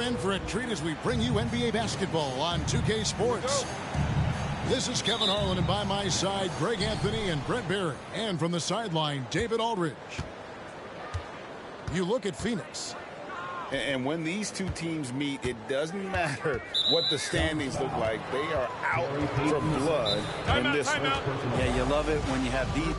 in for a treat as we bring you NBA basketball on 2K Sports. This is Kevin Harlan, and by my side, Greg Anthony and Brent Barry. And from the sideline, David Aldridge. You look at Phoenix. And when these two teams meet, it doesn't matter what the standings look like. They are out for blood in this one. Yeah, you love it when you have these.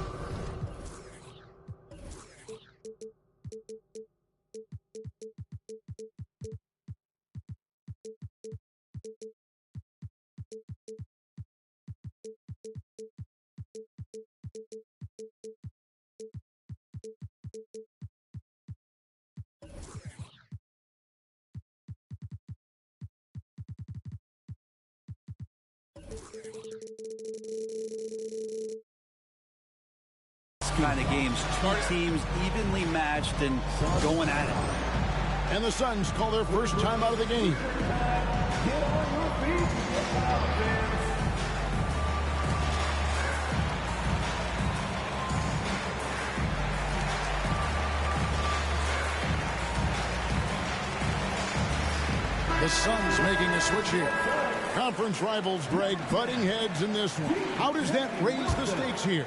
Kind of games, two teams evenly matched and going at it. And the Suns call their first time out of the game. The Suns making a switch here. Conference rivals, Greg, butting heads in this one. How does that raise the stakes here?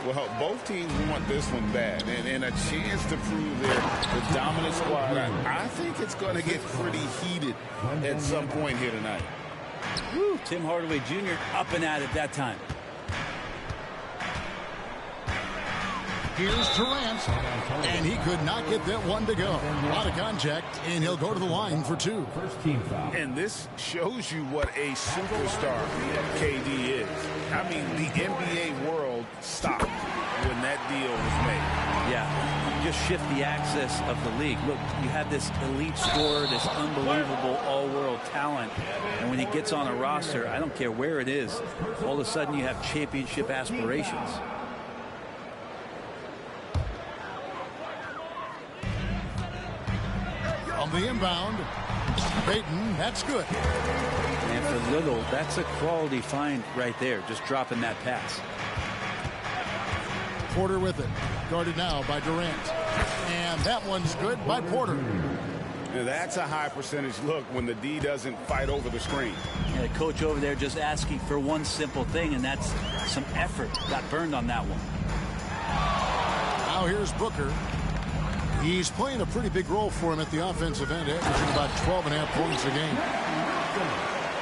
Well, both teams want this one bad, and a chance to prove they're the dominant squad. I think it's going to get pretty heated at some point here tonight. Woo, Tim Hardaway Jr. up and at it that time. Here's Durant, and he could not get that one to go. Out of contact, and he'll go to the line for two. First team foul. And this shows you what a superstar KD is. I mean, the NBA world stopped when that deal was made. Yeah, you just shift the axis of the league. Look, you have this elite scorer, this unbelievable all-world talent, and when he gets on a roster, I don't care where it is, all of a sudden you have championship aspirations. On the inbound, Payton, that's good. And for Little, that's a quality find right there, just dropping that pass. Porter with it, guarded now by Durant. And that one's good by Porter. Now that's a high percentage look when the D doesn't fight over the screen. Yeah, the coach over there just asking for one simple thing, and that's some effort. Got burned on that one. Now here's Booker. He's playing a pretty big role for him at the offensive end, averaging about 12.5 points a game.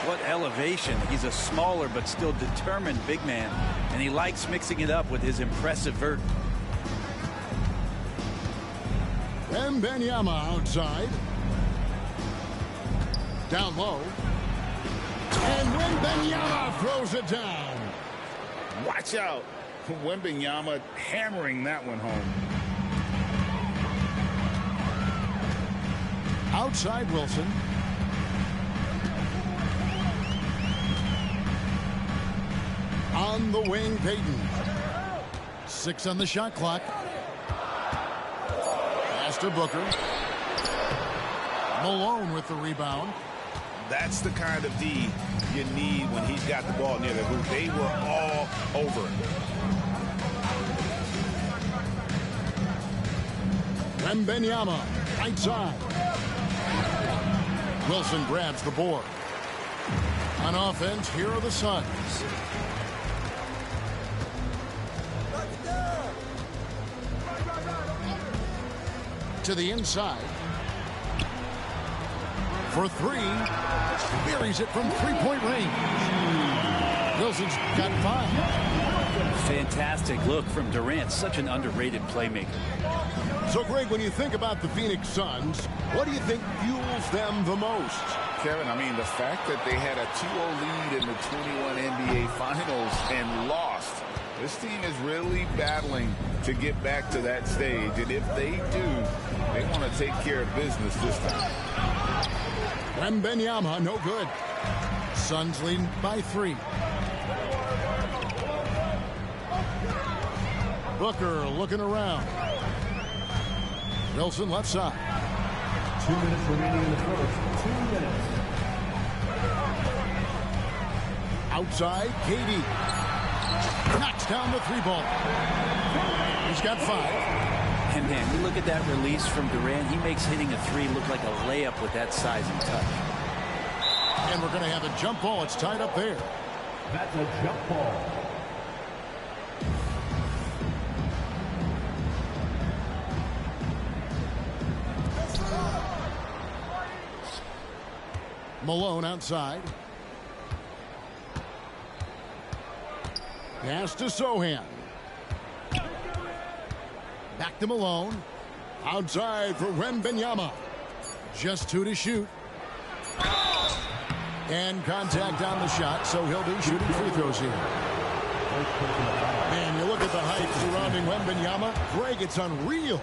What elevation. He's a smaller but still determined big man, and he likes mixing it up with his impressive vert. Wembanyama outside. Down low. And Wembanyama throws it down. Watch out. Wembanyama hammering that one home. Outside Wilson. On the wing, Payton. 6 on the shot clock. Pass to Booker. Malone with the rebound. That's the kind of D you need when he's got the ball near the hoop. They were all over it. Wembanyama, right side. Wilson grabs the board. On offense, here are the Suns. To the inside. For three. Buries it from three-point range. Wilson's got 5. Fantastic look from Durant. Such an underrated playmaker. So, Greg, when you think about the Phoenix Suns, what do you think fuels them the most? Kevin, I mean, the fact that they had a 2-0 lead in the 21 NBA Finals and lost. This team is really battling to get back to that stage. And if they do, they want to take care of business this time. Wembanyama, no good. Suns leading by 3. Booker looking around. Wilson left side. 2 minutes remaining in the first. 2 minutes. Outside, KD. Knocks down the 3 ball. He's got 5. And man, you look at that release from Durant. He makes hitting a three look like a layup with that size and touch. And we're going to have a jump ball. It's tied up there. That's a jump ball. Malone outside. Pass to Sohan. Back to Malone. Outside for Wembanyama. Just 2 to shoot. And contact on the shot, so he'll be shooting free throws here. Man, you look at the hype surrounding Wembanyama. Greg, it's unreal.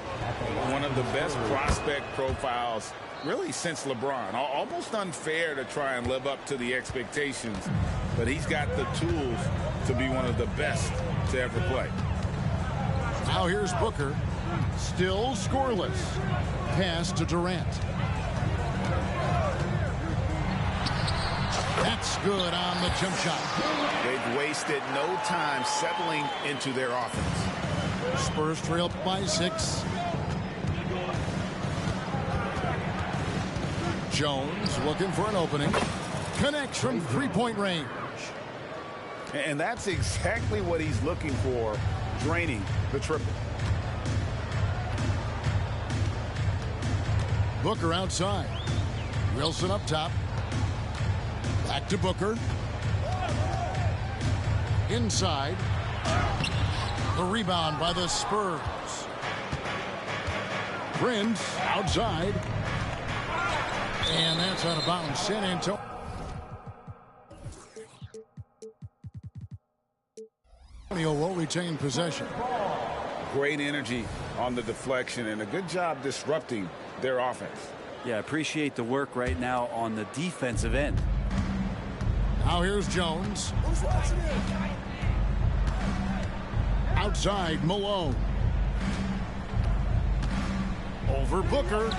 One of the best prospect profiles really since LeBron. Almost unfair to try and live up to the expectations, but he's got the tools to be one of the best to ever play. Now here's Booker. Still scoreless. Pass to Durant. That's good on the jump shot. They've wasted no time settling into their offense. Spurs trail by 6. Jones looking for an opening. Connects from three-point range. And that's exactly what he's looking for, draining the triple. Booker outside. Wilson up top. Back to Booker. Inside. The rebound by the Spurs. Prince outside. And that's out of bounds. San Antonio. Will retain possession. Great energy on the deflection and a good job disrupting their offense. Yeah, appreciate the work right now on the defensive end. Now here's Jones. Outside, Malone. Over Booker.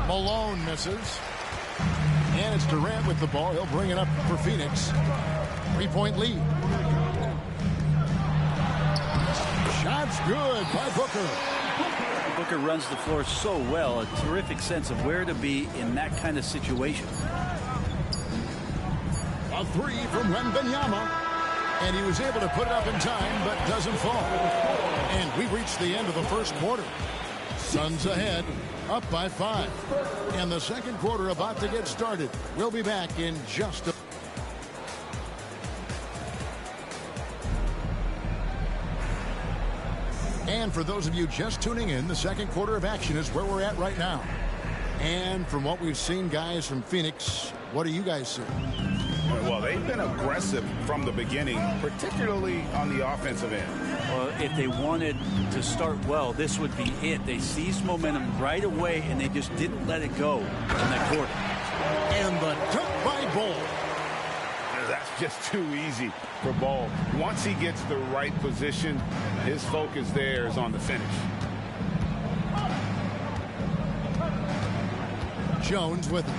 Malone misses. And it's Durant with the ball. He'll bring it up for Phoenix. 3-point lead. Shot's good by Booker. Booker runs the floor so well. A terrific sense of where to be in that kind of situation. A three from Wembanyama. And he was able to put it up in time, but doesn't fall. And we reached the end of the first quarter. Suns ahead, up by 5. And the second quarter about to get started. We'll be back in just a... And for those of you just tuning in, the second quarter of action is where we're at right now. And from what we've seen, guys, from Phoenix, what do you guys see? Well, they've been aggressive from the beginning, particularly on the offensive end. Well, if they wanted to start well, this would be it. They seized momentum right away, and they just didn't let it go in that quarter. And the dunk by Ball. That's just too easy for Ball. Once he gets the right position, his focus there is on the finish. Jones with it.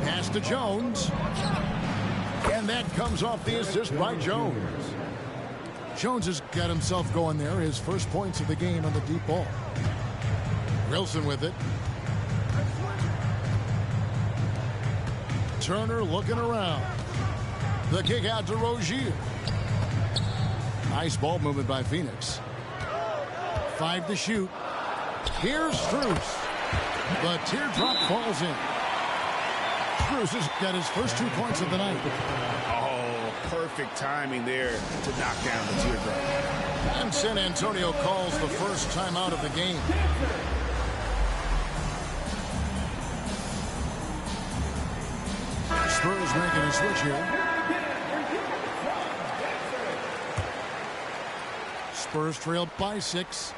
Pass to Jones. And that comes off the assist by Jones. Jones has got himself going there. His first points of the game on the deep ball. Wilson with it. Turner looking around. The kick out to Rozier. Nice ball movement by Phoenix. 5 to shoot. Here's Strus. The teardrop falls in. Strus has got his first 2 points of the night. Oh, perfect timing there to knock down the teardrop. And San Antonio calls the first timeout of the game. Spurs making a switch here. Spurs trailed by 6.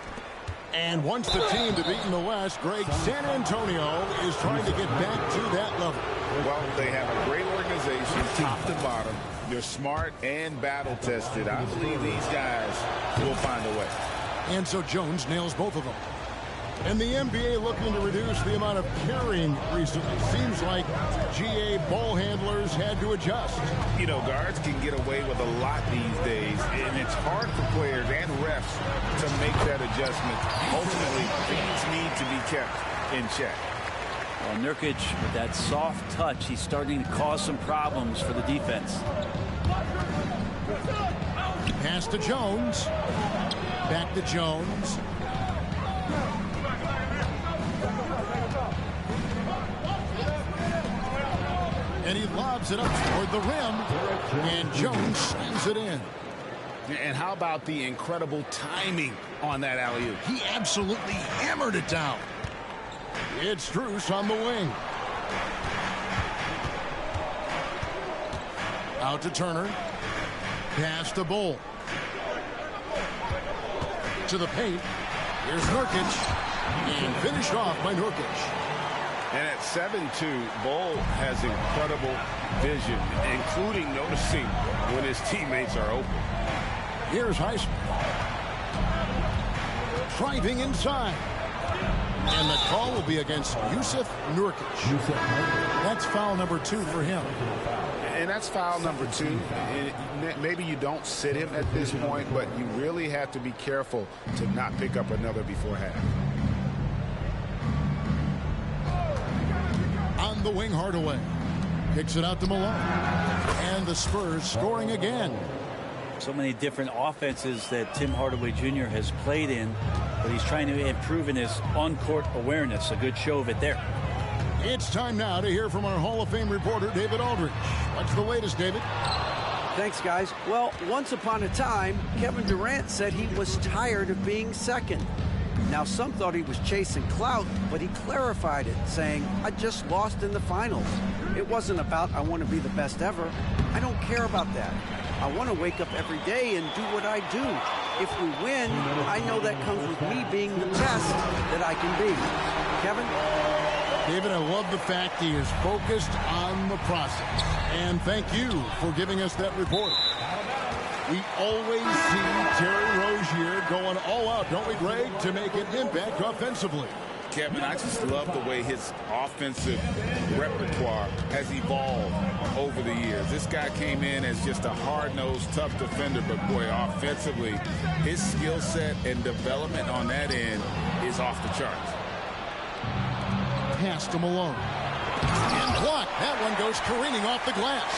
And wants the team to beat in the West, Greg, San Antonio is trying to get back to that level. Well, they have a great organization, top to bottom. They're smart and battle-tested. I believe these guys will find a way. And so Jones nails both of them. And the NBA looking to reduce the amount of carrying recently. Seems like GA ball handlers had to adjust. You know, guards can get away with a lot these days, and it's hard for players and refs to make that adjustment. Ultimately, things need to be kept in check. Well, Nurkic, with that soft touch, he's starting to cause some problems for the defense. Pass to Jones. Back to Jones. And he lobs it up toward the rim. And Jones slams it in. And how about the incredible timing on that alley-oop? He absolutely hammered it down. It's Strus on the wing. Out to Turner. Pass to Bull. To the paint. Here's Nurkic. And finished off by Nurkic. And at 7'2", Bull has incredible vision, including noticing when his teammates are open. Here's Highsmith. Driving inside. And the call will be against Jusuf Nurkic. That's foul number 2 for him. And that's foul number 2. And maybe you don't sit him at this point, but you really have to be careful to not pick up another before half. On the wing, Hardaway. Kicks it out to Malone. And the Spurs scoring again. So many different offenses that Tim Hardaway Jr. has played in, but he's trying to improve in his on-court awareness. A good show of it there. It's time now to hear from our Hall of Fame reporter, David Aldridge. What's the latest, David? Thanks, guys. Well, once upon a time, Kevin Durant said he was tired of being second. Now, some thought he was chasing clout, but he clarified it, saying, I just lost in the finals. It wasn't about I want to be the best ever. I don't care about that. I want to wake up every day and do what I do. If we win, I know that comes with me being the best that I can be. Kevin? David, I love the fact he is focused on the process. And thank you for giving us that report. We always see Terry Rozier going all out, don't we, Greg, to make an impact offensively. Kevin, I just love the way his offensive repertoire has evolved over the years. This guy came in as just a hard-nosed, tough defender, but boy, offensively, his skill set and development on that end is off the charts. Pass to Malone. And blocked. That one goes careening off the glass.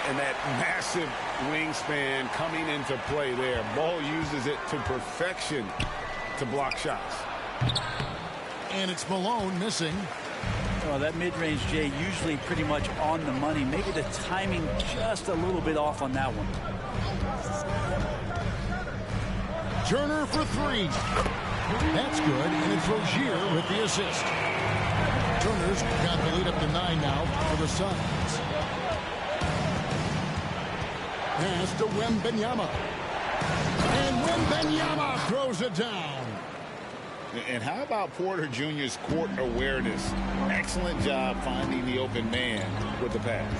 And that massive wingspan coming into play there. Ball uses it to perfection to block shots. And it's Malone missing. Well, that mid-range, Jay, usually pretty much on the money. Maybe the timing just a little bit off on that one. Turner for 3. That's good, and it's Rozier with the assist. Turner's got the lead up to 9 now for the Suns. Pass to Wembanyama. And Wembanyama throws it down. And how about Porter Jr.'s court awareness? Excellent job finding the open man with the pass.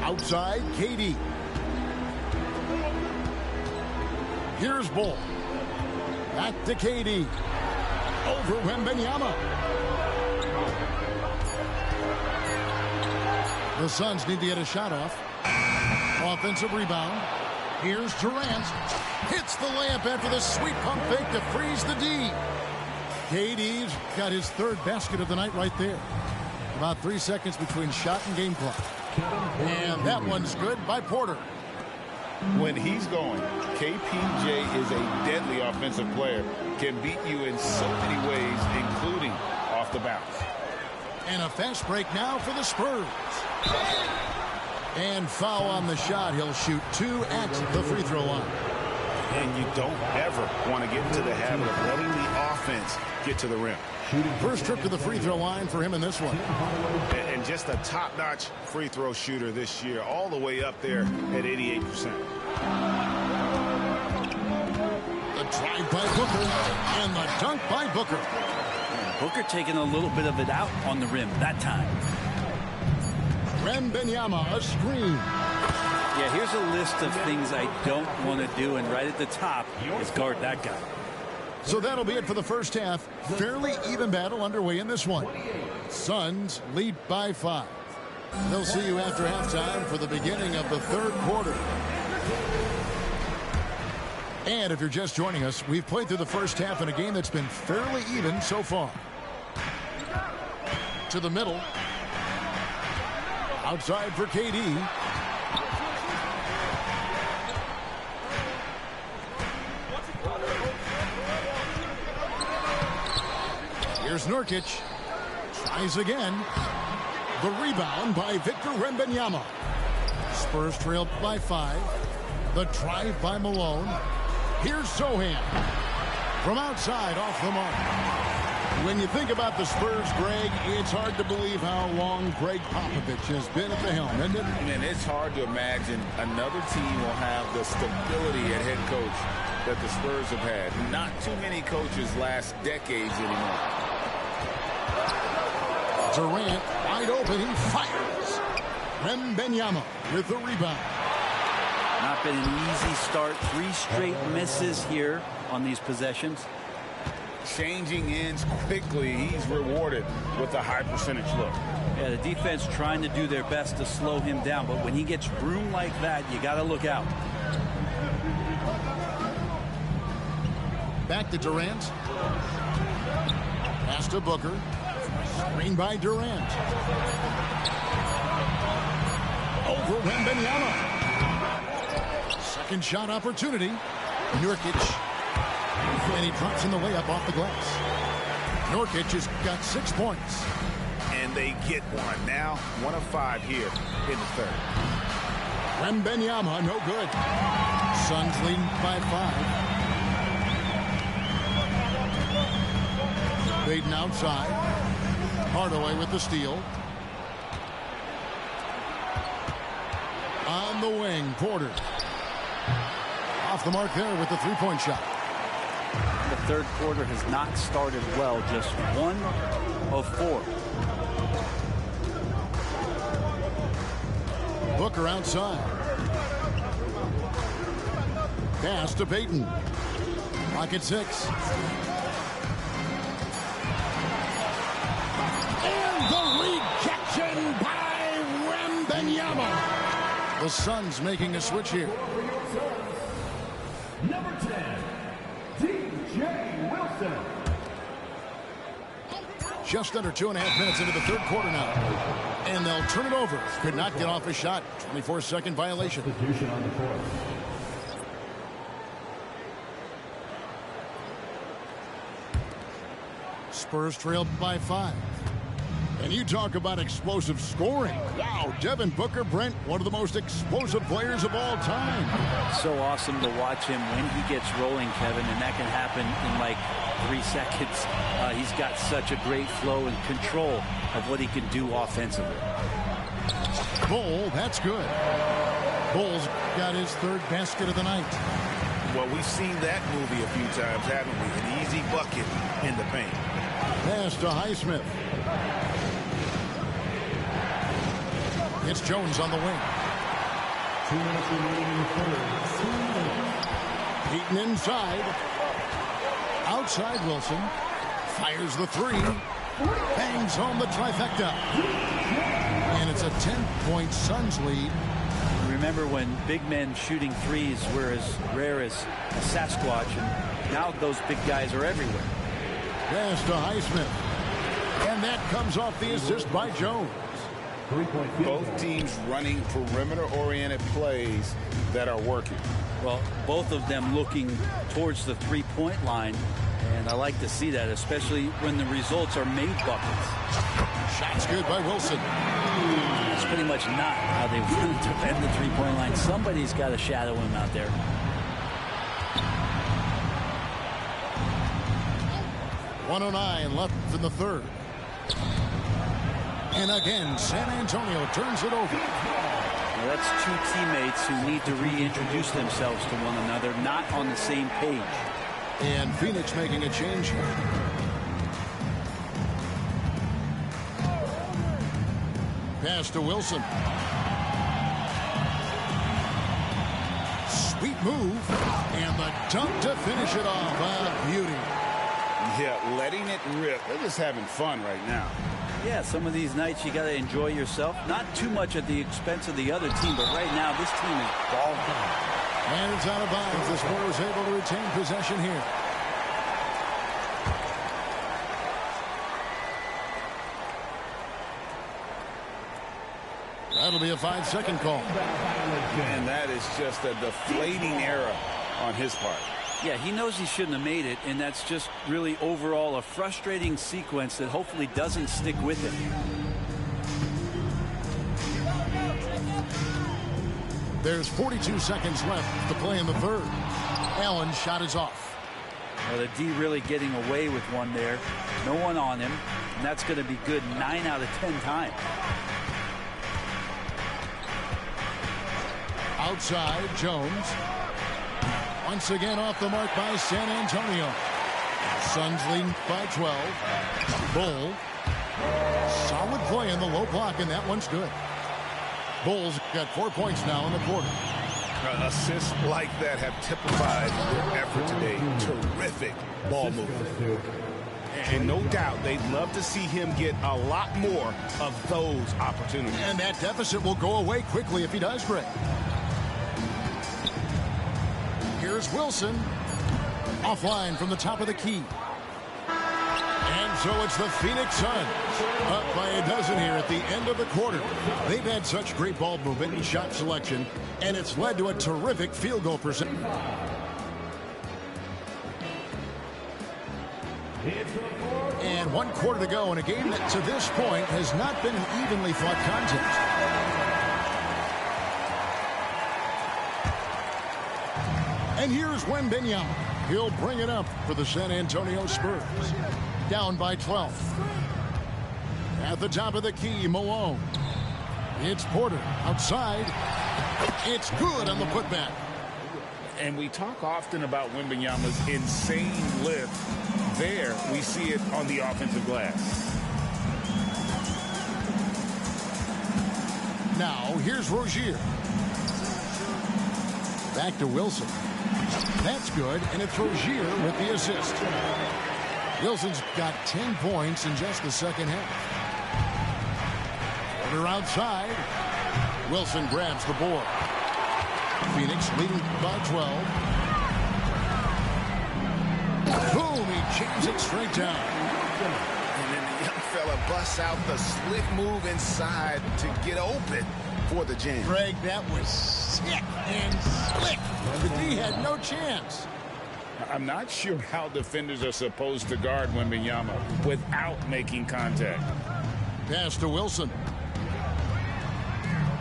Outside, KD. Here's Bull. Back to KD. Over Wembanyama. The Suns need to get a shot off. Offensive rebound. Here's Durant. Hits the layup after the sweet pump fake to freeze the D. KD's got his 3rd basket of the night right there. About 3 seconds between shot and game clock. And that one's good by Porter. When he's going, KPJ is a deadly offensive player. Can beat you in so many ways, including off the bounce. And a fast break now for the Spurs. And foul on the shot. He'll shoot 2 at the free throw line. And you don't ever want to get into the habit of letting the offense get to the rim. First trip to the free throw line for him in this one. And just a top-notch free throw shooter this year, all the way up there at 88%. The drive by Booker and the dunk by Booker. Booker taking a little bit of it out on the rim that time. Wembanyama, a screen. Yeah, here's a list of things I don't want to do, and right at the top is guard that guy. So that'll be it for the first half. Fairly even battle underway in this one. Suns lead by 5. They'll see you after halftime for the beginning of the third quarter. And if you're just joining us, we've played through the first half in a game that's been fairly even so far. To the middle. Outside for KD. Here's Nurkic. Tries again. The rebound by Victor Wembanyama. Spurs trailed by 5. The drive by Malone. Here's Sohan. From outside, off the mark. When you think about the Spurs, Greg, it's hard to believe how long Greg Popovich has been at the helm, isn't it? And it's hard to imagine another team will have the stability at head coach that the Spurs have had. Not too many coaches last decades anymore. Durant wide open. He fires. Wembanyama with the rebound. Not been an easy start. 3 straight misses here on these possessions. Changing ends quickly. He's rewarded with a high percentage look. Yeah, the defense trying to do their best to slow him down, but when he gets room like that, you got to look out. Back to Durant. Pass to Booker. Screen by Durant. Over Wembanyama. Second shot opportunity. Nurkic. And he drops in the layup off the glass. Nurkic has got 6 points. And they get one. Now 1 of 5 here in the third. Wembanyama, no good. Suns leading by 5. Baden outside. Hardaway with the steal. On the wing, Porter. Off the mark there with the three-point shot. The third quarter has not started well, just 1 of 4. Booker outside. Pass to Payton. Clock at 6. And the rejection by Wembanyama. The Suns making a switch here. Number 10, DJ Wilson. Just under 2.5 minutes into the third quarter now. And they'll turn it over. Could not get off a shot. 24-second violation. Substitution on the court. Spurs trailed by 5. And you talk about explosive scoring. Wow, Devin Booker, Brent, one of the most explosive players of all time. So awesome to watch him when he gets rolling, Kevin, and that can happen in like 3 seconds. He's got such a great flow and control of what he can do offensively. Bull, that's good. Bull's got his third basket of the night. Well, we've seen that movie a few times, haven't we? An easy bucket in the paint. Pass to Highsmith. It's Jones on the wing. 2 minutes remaining in the third. Payton inside. Outside Wilson. Fires the 3. Bangs home the trifecta. And it's a 10-point Suns lead. Remember when big men shooting threes were as rare as a Sasquatch, and now those big guys are everywhere. Pass to Highsmith. And that comes off the assist by Jones. Both teams running perimeter-oriented plays that are working. Well, both of them looking towards the three-point line, and I like to see that, especially when the results are made buckets. Shot's good by Wilson. That's pretty much not how they want to defend the three-point line. Somebody's got to shadow him out there. .109 left in the third. And again, San Antonio turns it over. Now that's 2 teammates who need to reintroduce themselves to one another, not on the same page. And Phoenix making a change here. Pass to Wilson. move. And the dunk to finish it off. A beauty. Yeah, letting it rip. They're just having fun right now. Yeah, some of these nights you got to enjoy yourself. Not too much at the expense of the other team, but right now this team is balling. And it's out of bounds. The scorer is able to retain possession here. That'll be a 5-second call. And that is just a deflating error on his part. Yeah, he knows he shouldn't have made it, and that's just really overall a frustrating sequence that hopefully doesn't stick with him. There's 42 seconds left to play in the third. Allen's shot is off. Well, the D really getting away with one there. No one on him, and that's going to be good 9 out of 10 times. Outside, Jones. Once again off the mark by San Antonio. Suns leading by 12. Bull. Solid play in the low block, and that one's good. Bulls got 4 points now in the quarter. Assists like that have typified their effort today. Terrific ball movement. And no doubt they'd love to see him get a lot more of those opportunities. And that deficit will go away quickly if he does, Greg. Here's Wilson. Offline from the top of the key. And so it's the Phoenix Suns up by a dozen here at the end of the quarter. They've had such great ball movement and shot selection, and it's led to a terrific field goal percentage. And 1 quarter to go in a game that to this point has not been an evenly fought contest. And here's Wembanyama. He'll bring it up for the San Antonio Spurs. Down by 12. At the top of the key, Malone. It's Porter outside. It's good on the putback. And we talk often about Wembanyama's insane lift. There, we see it on the offensive glass. Now, here's Rozier. Back to Wilson. That's good, and it's Rozier with the assist. Wilson's got 10 points in just the second half. Porter outside. Wilson grabs the board. Phoenix leading by 12. Boom, he jams it straight down. And then the young fella busts out the slick move inside to get open for the jam. Greg, that was sick and slick. The D had no chance. I'm not sure how defenders are supposed to guard Wembanyama without making contact. Pass to Wilson.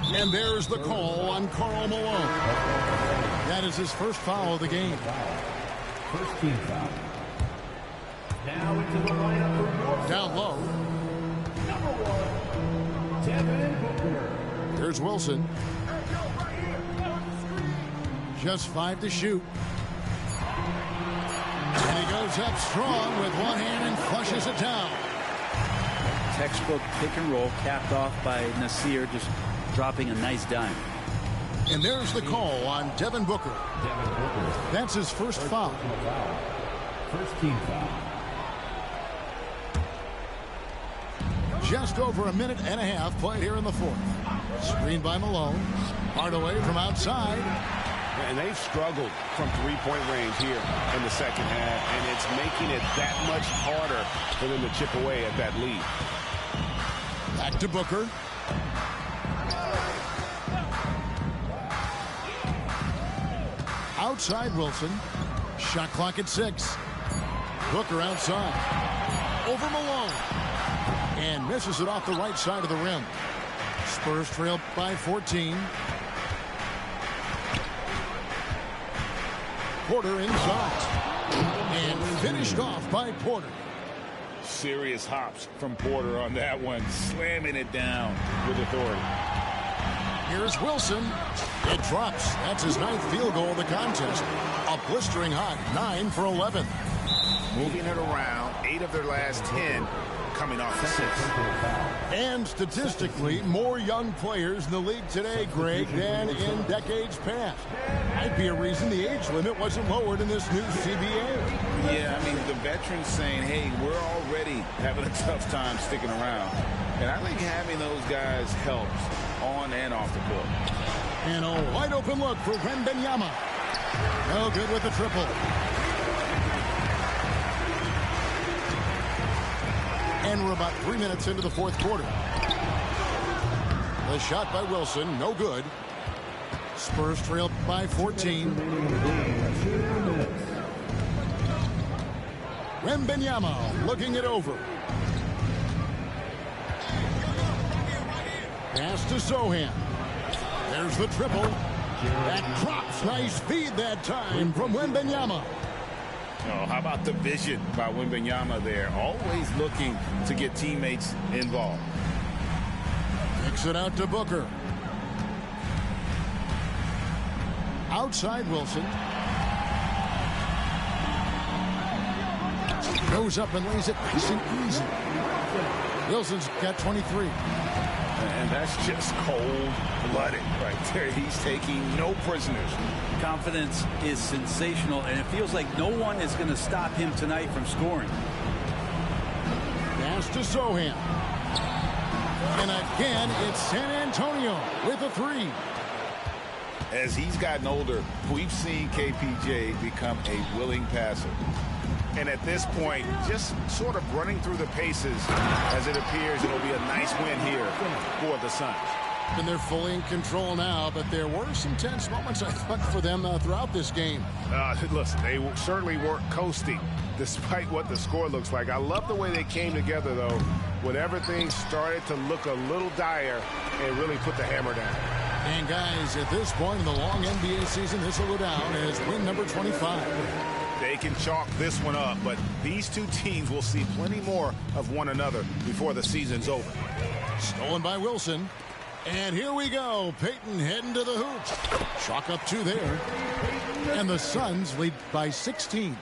And there's the call on Karl Malone. That is his first foul of the game. First team foul. Now into the lineup for North. Down low. Number 1, Devin Booker. Here's Wilson. Just 5 to shoot. And he goes up strong with one hand and flushes it down. Textbook pick and roll capped off by Nasir, just dropping a nice dime. And there's the call on Devin Booker. Devin Booker. That's his first foul. First team foul. Just over a minute and a half played here in the fourth. Screen by Malone. Hardaway from outside. And they've struggled from three-point range here in the second half, and it's making it that much harder for them to chip away at that lead. Back to Booker. Outside Wilson. Shot clock at 6. Booker outside. Over Malone. And misses it off the right side of the rim. Spurs trail by 14. Porter inside. And finished off by Porter. Serious hops from Porter on that one, slamming it down with authority. Here's Wilson. It drops. That's his 9th field goal of the contest. A blistering hot 9 for 11. Moving it around, 8 of their last 10 coming off assists. And statistically, more young players in the league today, Greg, than in decades past. Might be a reason the age limit wasn't lowered in this new CBA. Yeah, I mean, the veterans saying, hey, we're already having a tough time sticking around. And I think having those guys helps on and off the court. And a wide open look for Wembanyama. No good with the triple. And we're about 3 minutes into the fourth quarter. The shot by Wilson, no good. Spurs trail by 14. Wembanyama looking it over. Pass to Sochan. There's the triple. That drops. Nice feed that time from Wembanyama. Oh, how about the vision by Wembanyama there? Always looking to get teammates involved. Kicks it out to Booker. Outside Wilson. Goes up and lays it nice and easy. Wilson's got 23. And that's just cold-blooded right there. He's taking no prisoners. Confidence is sensational, and it feels like no one is going to stop him tonight from scoring. Pass to Sochan. And again, it's San Antonio with a three. As he's gotten older, we've seen KPJ become a willing passer. And at this point, just sort of running through the paces as it appears it'll be a nice win here for the Suns. And they're fully in control now, but there were some tense moments, I thought, for them throughout this game. Listen, they certainly weren't coasting despite what the score looks like. I love the way they came together, though, when everything started to look a little dire and really put the hammer down. And, guys, at this point in the long NBA season, this will go down as win number 25. They can chalk this one up, but these two teams will see plenty more of one another before the season's over. Stolen by Wilson. And here we go. Payton heading to the hoop. Chalk up 2 there. And the Suns lead by 16.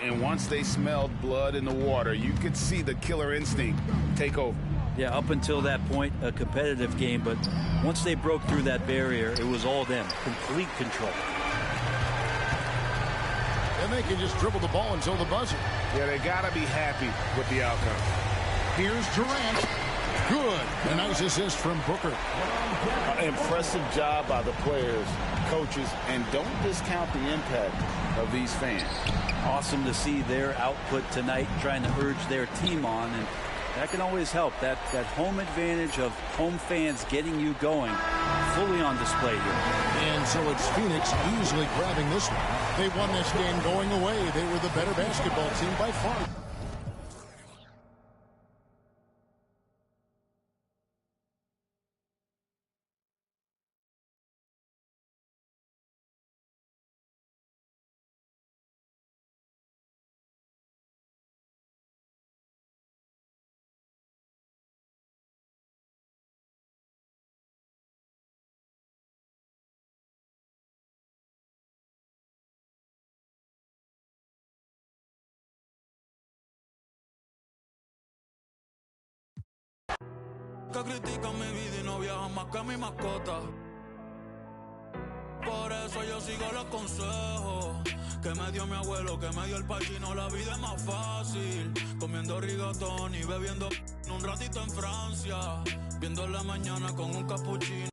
And once they smelled blood in the water, you could see the killer instinct take over. Yeah, up until that point, a competitive game, but once they broke through that barrier, it was all them. Complete control. And they can just dribble the ball until the buzzer. Yeah, they got to be happy with the outcome. Here's Durant. Good. A nice assist from Booker. Impressive job by the players, coaches, and don't discount the impact of these fans. Awesome to see their output tonight, trying to urge their team on, and that can always help. That home advantage of home fans getting you going, fully on display here. And so it's Phoenix easily grabbing this one. They won this game going away. They were the better basketball team by far. Que critican mi vida y no viajan más que mi mascota. Por eso yo sigo los consejos que me dio mi abuelo, que me dio el pachino. La vida es más fácil comiendo rigatón y bebiendo un ratito en Francia, viendo la mañana con un capuchino.